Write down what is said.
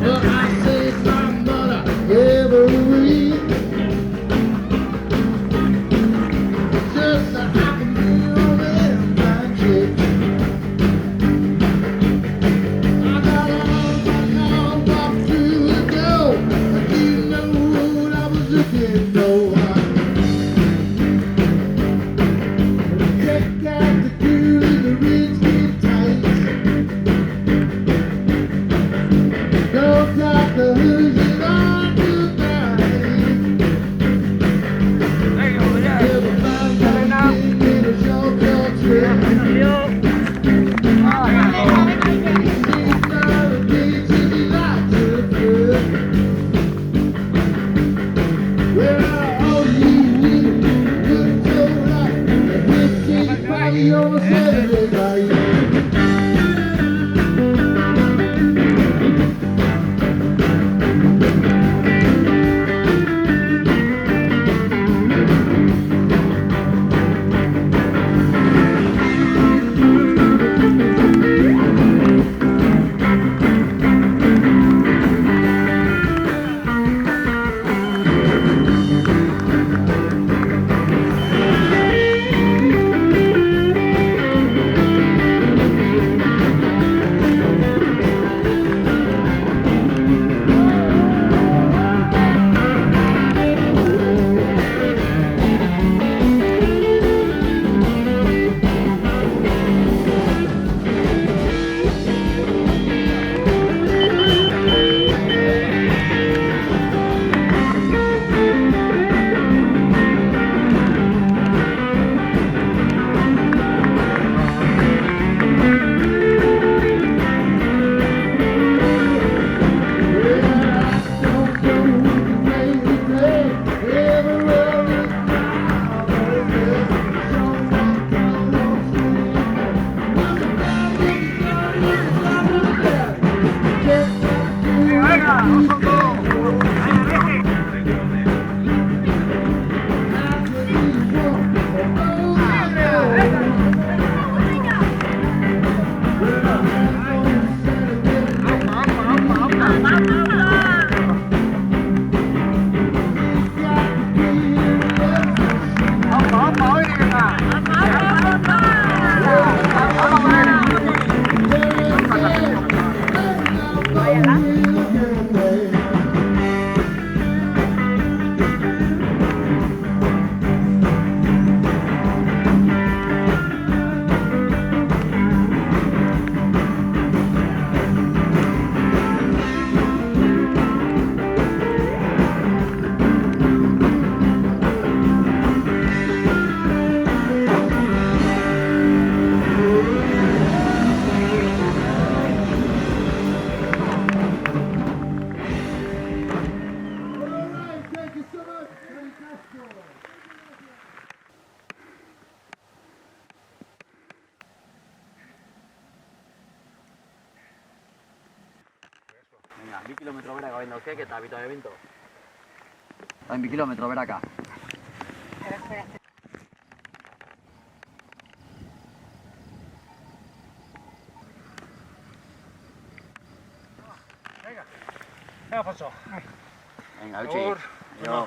Well, I say my mother every week. Just so I can be on that chick. I got all my now walk through the door. I didn't know what I was looking for. Check out the dude in the red skin tights. Don't drop the hood and on tonight. Never mind anything in a short trip. She's not a bitch and he likes her good. Well, all you need good so right. A hit city party on a Saturday night. Venga, 2 kilometro berak gain dauzkek eta bito ebinto. Hain 2 kilometro beraka. Venga, Poncho. Venga, eutxi. Jo.